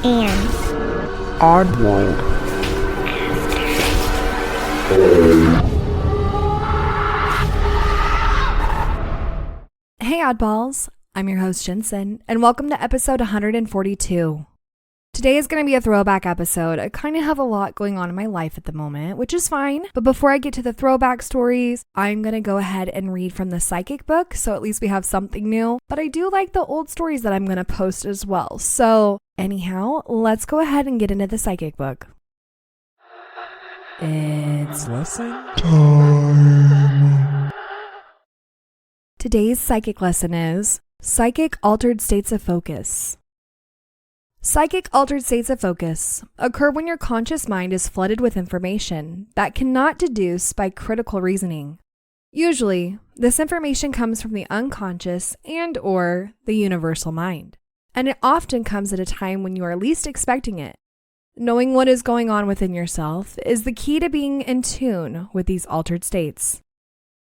and Oddworld. Hey oddballs, I'm your host Jensen, and welcome to episode 142. Today is going to be a throwback episode. I kind of have a lot going on in my life at the moment, which is fine. But before I get to the throwback stories, I'm going to go ahead and read from the psychic book, so at least we have something new. But I do like the old stories that I'm going to post as well. So anyhow, let's go ahead and get into the psychic book. It's Lesson time. Today's psychic lesson is Psychic Altered States of Focus. Psychic altered states of focus occur when your conscious mind is flooded with information that cannot deduce by critical reasoning. Usually, this information comes from the unconscious and/or the universal mind, and it often comes at a time when you are least expecting it. Knowing what is going on within yourself is the key to being in tune with these altered states.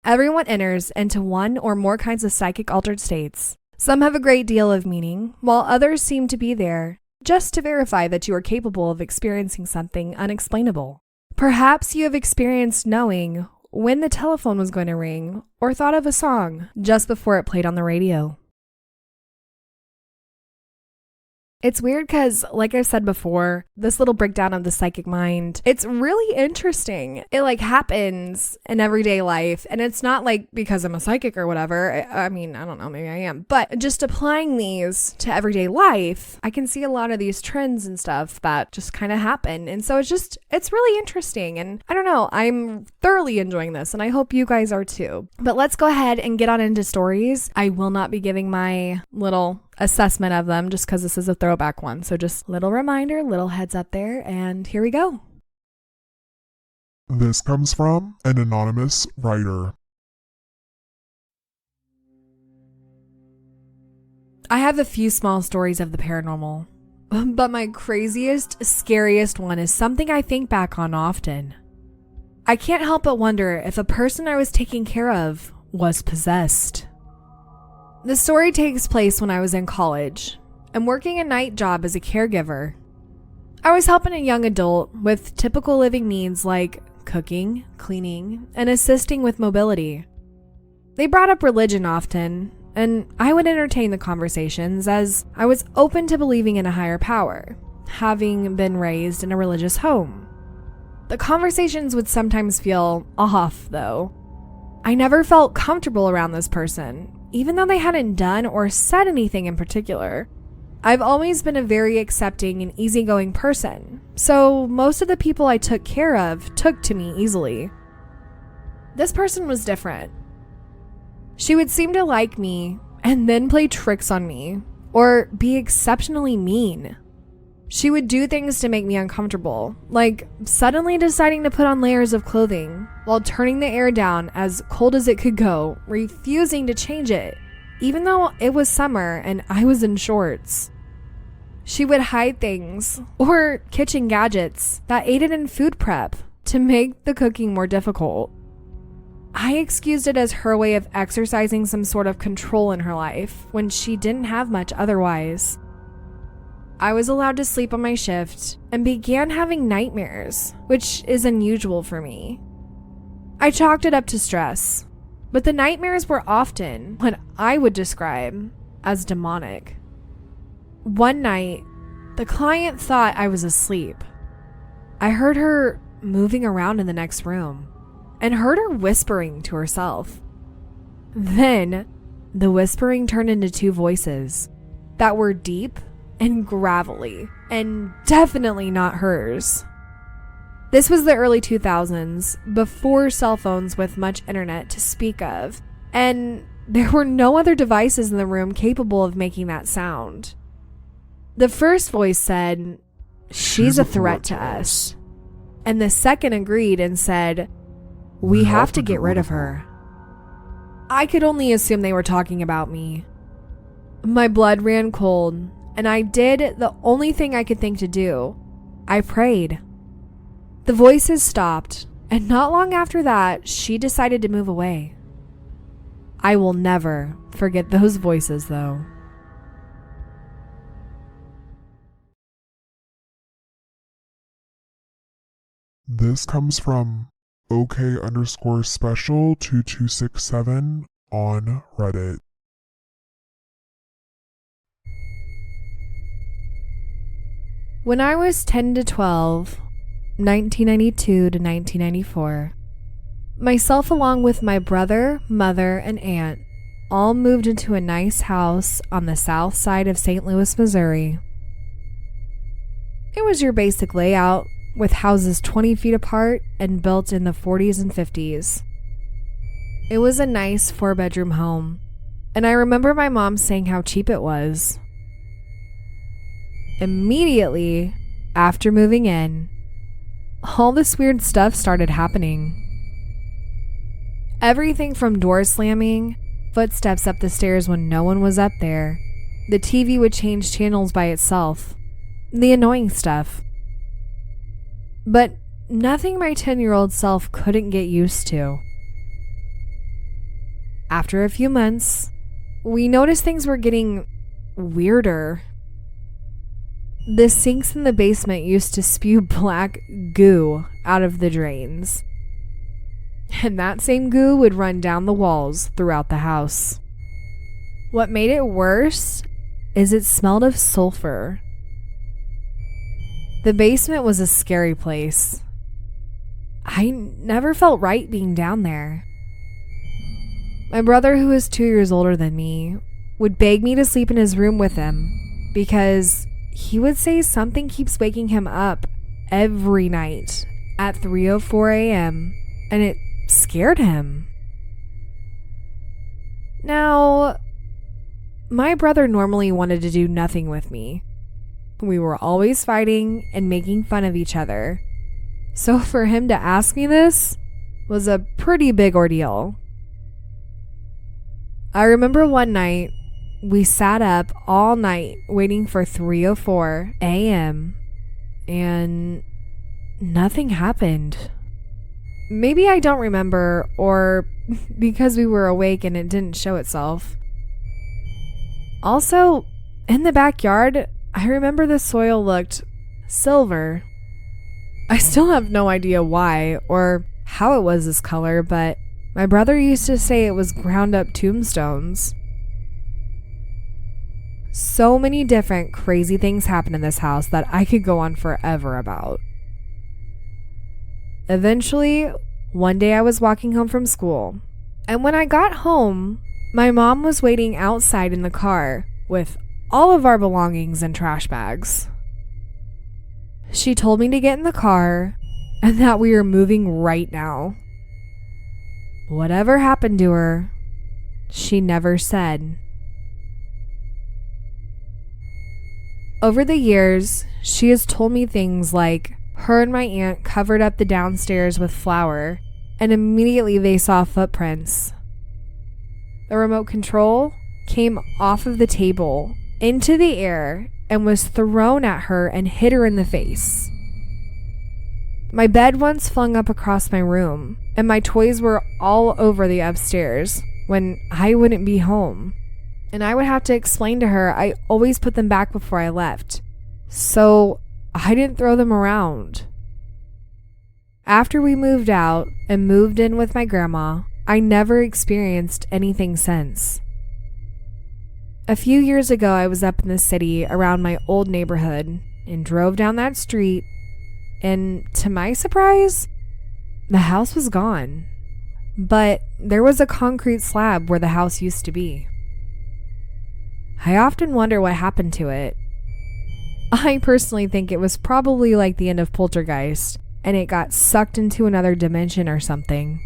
Everyone enters into one or more kinds of psychic altered states. Some have a great deal of meaning, while others seem to be there just to verify that you are capable of experiencing something unexplainable. Perhaps you have experienced knowing when the telephone was going to ring or thought of a song just before it played on the radio. It's weird because, like I've said before, this little breakdown of the psychic mind, it's really interesting. It happens in everyday life, and it's not because I'm a psychic or whatever. I mean, I don't know, maybe I am. But just applying these to everyday life, I can see a lot of these trends and stuff that just kind of happen. And so it's really interesting. And I don't know, I'm thoroughly enjoying this, and I hope you guys are too. But let's go ahead and get on into stories. I will not be giving my little assessment of them just because this is a throwback one. So just little reminder, little heads up there, and here we go. This comes from an anonymous writer. I have a few small stories of the paranormal, but my craziest, scariest one is something I think back on often. I can't help but wonder if a person I was taking care of was possessed. The story takes place when I was in college. I'm working a night job as a caregiver. I was helping a young adult with typical living needs like cooking, cleaning, and assisting with mobility. They brought up religion often, and I would entertain the conversations as I was open to believing in a higher power, having been raised in a religious home. The conversations would sometimes feel off, though. I never felt comfortable around this person, even though they hadn't done or said anything in particular. I've always been a very accepting and easygoing person, so most of the people I took care of took to me easily. This person was different. She would seem to like me and then play tricks on me, or be exceptionally mean. She would do things to make me uncomfortable, like suddenly deciding to put on layers of clothing while turning the air down as cold as it could go, refusing to change it, even though it was summer and I was in shorts. She would hide things or kitchen gadgets that aided in food prep to make the cooking more difficult. I excused it as her way of exercising some sort of control in her life when she didn't have much otherwise. I was allowed to sleep on my shift and began having nightmares, which is unusual for me. I chalked it up to stress, but the nightmares were often what I would describe as demonic. One night, the client thought I was asleep. I heard her moving around in the next room and heard her whispering to herself. Then, the whispering turned into two voices that were deep and gravelly, and definitely not hers. This was the early 2000s, before cell phones with much internet to speak of, and there were no other devices in the room capable of making that sound. The first voice said, "She's a threat to us," and the second agreed and said, "We have to get rid of her." I could only assume they were talking about me. My blood ran cold, and I did the only thing I could think to do. I prayed. The voices stopped, and not long after that, she decided to move away. I will never forget those voices, though. This comes from OK_special2267 on Reddit. When I was 10 to 12, 1992 to 1994, myself along with my brother, mother, and aunt all moved into a nice house on the south side of St. Louis, Missouri. It was your basic layout, with houses 20 feet apart and built in the 40s and 50s. It was a nice 4-bedroom home, and I remember my mom saying how cheap it was. Immediately after moving in, all this weird stuff started happening. Everything from door slamming, footsteps up the stairs when no one was up there, the TV would change channels by itself, the annoying stuff. But nothing my 10-year-old self couldn't get used to. After a few months, we noticed things were getting weirder. The sinks in the basement used to spew black goo out of the drains. And that same goo would run down the walls throughout the house. What made it worse is it smelled of sulfur. The basement was a scary place. I never felt right being down there. My brother, who is 2 years older than me, would beg me to sleep in his room with him because he would say something keeps waking him up every night at 3:04 a.m. and it scared him. Now, my brother normally wanted to do nothing with me. We were always fighting and making fun of each other. So for him to ask me this was a pretty big ordeal. I remember one night we sat up all night waiting for 3:04 a.m. and nothing happened. Maybe I don't remember, or because we were awake and it didn't show itself. Also, in the backyard, I remember the soil looked silver. I still have no idea why or how it was this color, but my brother used to say it was ground up tombstones. So many different crazy things happened in this house that I could go on forever about. Eventually, one day I was walking home from school, and when I got home, my mom was waiting outside in the car with all of our belongings and trash bags. She told me to get in the car and that we were moving right now. Whatever happened to her, she never said. Over the years, she has told me things like her and my aunt covered up the downstairs with flour and immediately they saw footprints. The remote control came off of the table into the air and was thrown at her and hit her in the face. My bed once flung up across my room, and my toys were all over the upstairs when I wouldn't be home. And I would have to explain to her I always put them back before I left, so I didn't throw them around. After we moved out and moved in with my grandma, I never experienced anything since. A few years ago, I was up in the city around my old neighborhood and drove down that street, and to my surprise, the house was gone. But there was a concrete slab where the house used to be. I often wonder what happened to it. I personally think it was probably like the end of Poltergeist, and it got sucked into another dimension or something.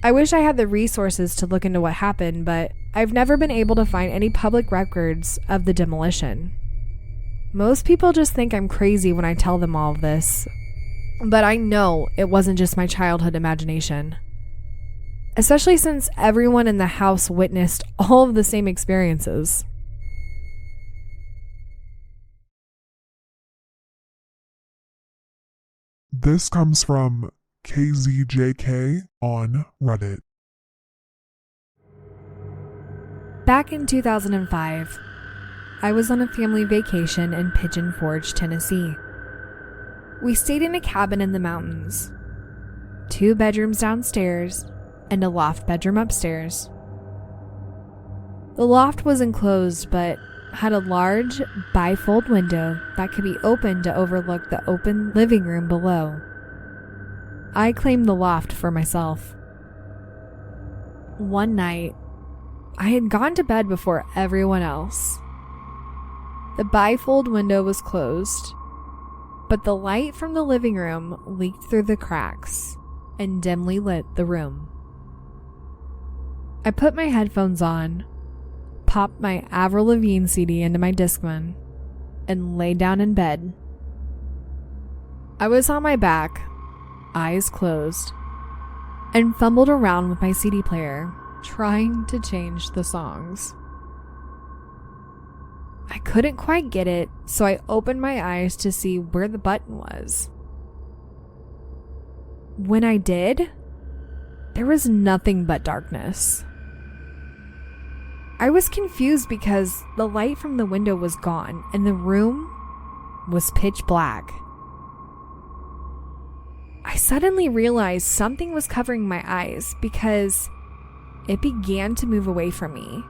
I wish I had the resources to look into what happened, but I've never been able to find any public records of the demolition. Most people just think I'm crazy when I tell them all of this, but I know it wasn't just my childhood imagination. Especially since everyone in the house witnessed all of the same experiences. This comes from kzjk on Reddit. Back in 2005, I was on a family vacation in Pigeon Forge, Tennessee. We stayed in a cabin in the mountains. 2 bedrooms downstairs and a loft bedroom upstairs. The loft was enclosed but had a large bifold window that could be opened to overlook the open living room below. I claimed the loft for myself. One night, I had gone to bed before everyone else. The bifold window was closed, but the light from the living room leaked through the cracks and dimly lit the room. I put my headphones on, popped my Avril Lavigne CD into my Discman, and lay down in bed. I was on my back, eyes closed, and fumbled around with my CD player, trying to change the songs. I couldn't quite get it, so I opened my eyes to see where the button was. When I did, there was nothing but darkness. I was confused because the light from the window was gone and the room was pitch black. I suddenly realized something was covering my eyes because it began to move away from me,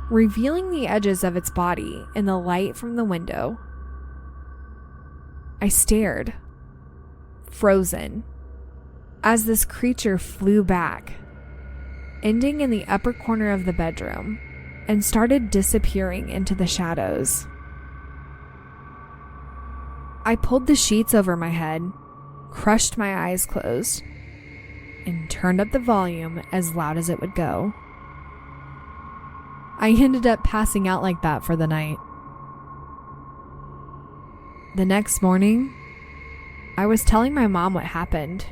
revealing the edges of its body in the light from the window. I stared, frozen, as this creature flew back, ending in the upper corner of the bedroom, and started disappearing into the shadows. I pulled the sheets over my head, crushed my eyes closed, and turned up the volume as loud as it would go. I ended up passing out like that for the night. The next morning, I was telling my mom what happened,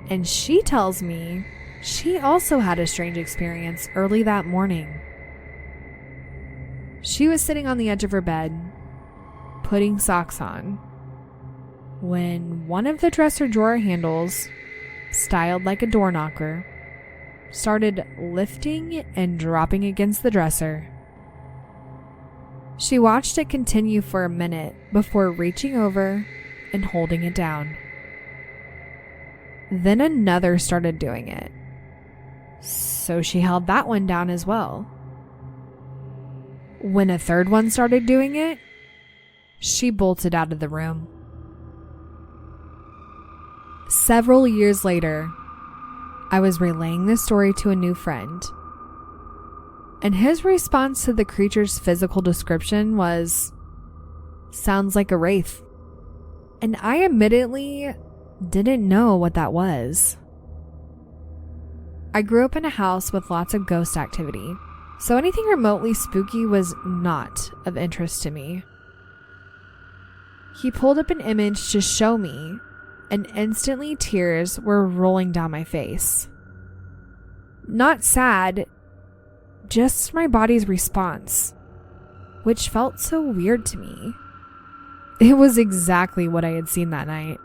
and she tells me she also had a strange experience early that morning. She was sitting on the edge of her bed, putting socks on, when one of the dresser drawer handles, styled like a door knocker, started lifting and dropping against the dresser. She watched it continue for a minute before reaching over and holding it down. Then another started doing it, so she held that one down as well. When a third one started doing it, she bolted out of the room. Several years later, I was relaying this story to a new friend, and his response to the creature's physical description was, "Sounds like a wraith." And I admittedly didn't know what that was. I grew up in a house with lots of ghost activity, so anything remotely spooky was not of interest to me. He pulled up an image to show me, and instantly tears were rolling down my face. Not sad, just my body's response, which felt so weird to me. It was exactly what I had seen that night.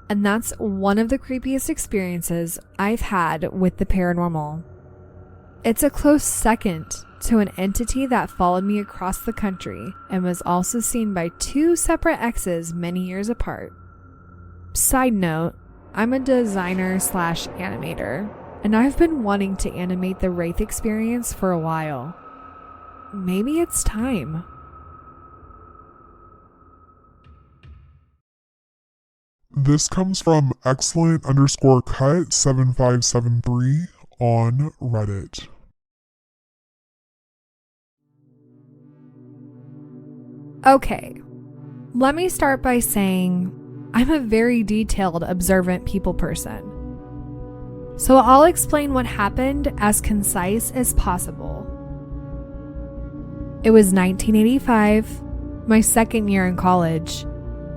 And that's one of the creepiest experiences I've had with the paranormal. It's a close second to an entity that followed me across the country and was also seen by 2 separate exes many years apart. Side note, I'm a designer/animator, and I've been wanting to animate the wraith experience for a while. Maybe it's time. This comes from excellent_cut7573 on Reddit. Okay, let me start by saying I'm a very detailed, observant people person. So I'll explain what happened as concise as possible. It was 1985, my second year in college,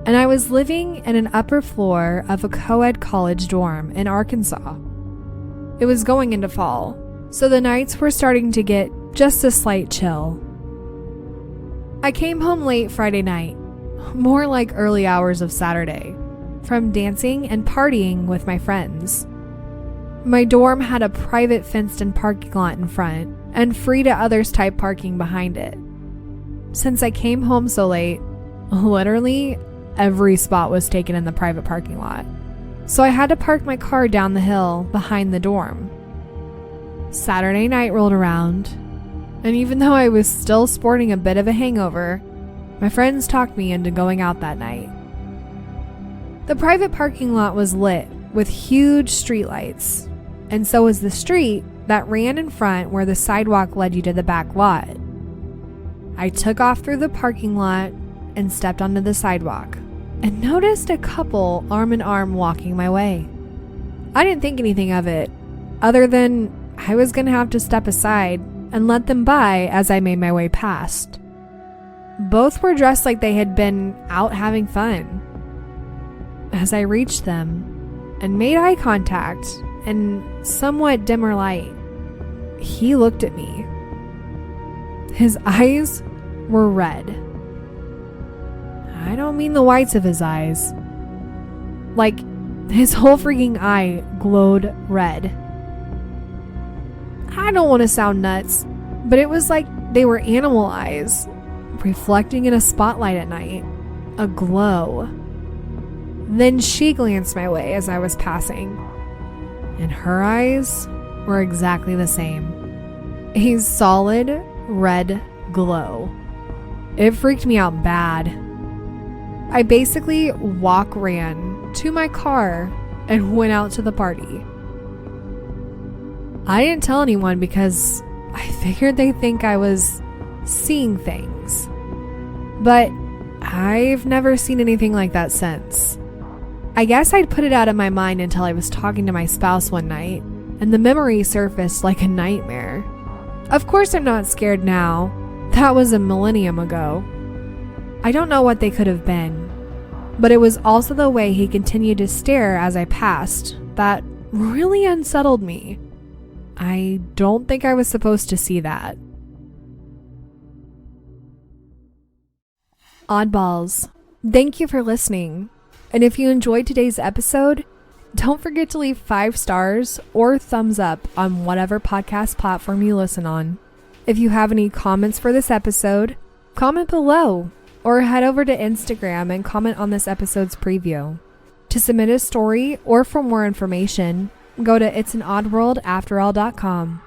and I was living in an upper floor of a co-ed college dorm in Arkansas. It was going into fall, so the nights were starting to get just a slight chill. I came home late Friday night, more like early hours of Saturday, from dancing and partying with my friends. My dorm had a private fenced-in parking lot in front and free to others type parking behind it. Since I came home so late, Literally, every spot was taken in the private parking lot. So I had to park my car down the hill behind the dorm. Saturday night rolled around, and even though I was still sporting a bit of a hangover, my friends talked me into going out that night. The private parking lot was lit with huge streetlights, and so was the street that ran in front where the sidewalk led you to the back lot. I took off through the parking lot and stepped onto the sidewalk and noticed a couple arm in arm walking my way. I didn't think anything of it, other than I was going to have to step aside and let them by as I made my way past. Both were dressed like they had been out having fun. As I reached them and made eye contact in somewhat dimmer light, he looked at me. His eyes were red. I don't mean the whites of his eyes. Like, his whole freaking eye glowed red. I don't want to sound nuts, but it was like they were animal eyes, reflecting in a spotlight at night. A glow. Then she glanced my way as I was passing, and her eyes were exactly the same. A solid red glow. It freaked me out bad. I basically ran to my car and went out to the party. I didn't tell anyone because I figured they'd think I was seeing things. But I've never seen anything like that since. I guess I'd put it out of my mind until I was talking to my spouse one night, and the memory surfaced like a nightmare. Of course I'm not scared now. That was a millennium ago. I don't know what they could have been, but it was also the way he continued to stare as I passed that really unsettled me. I don't think I was supposed to see that. Oddballs, thank you for listening. And if you enjoyed today's episode, don't forget to leave 5 stars or thumbs up on whatever podcast platform you listen on. If you have any comments for this episode, comment below or head over to Instagram and comment on this episode's preview. To submit a story or for more information, go to itsanoddworldafterall.com.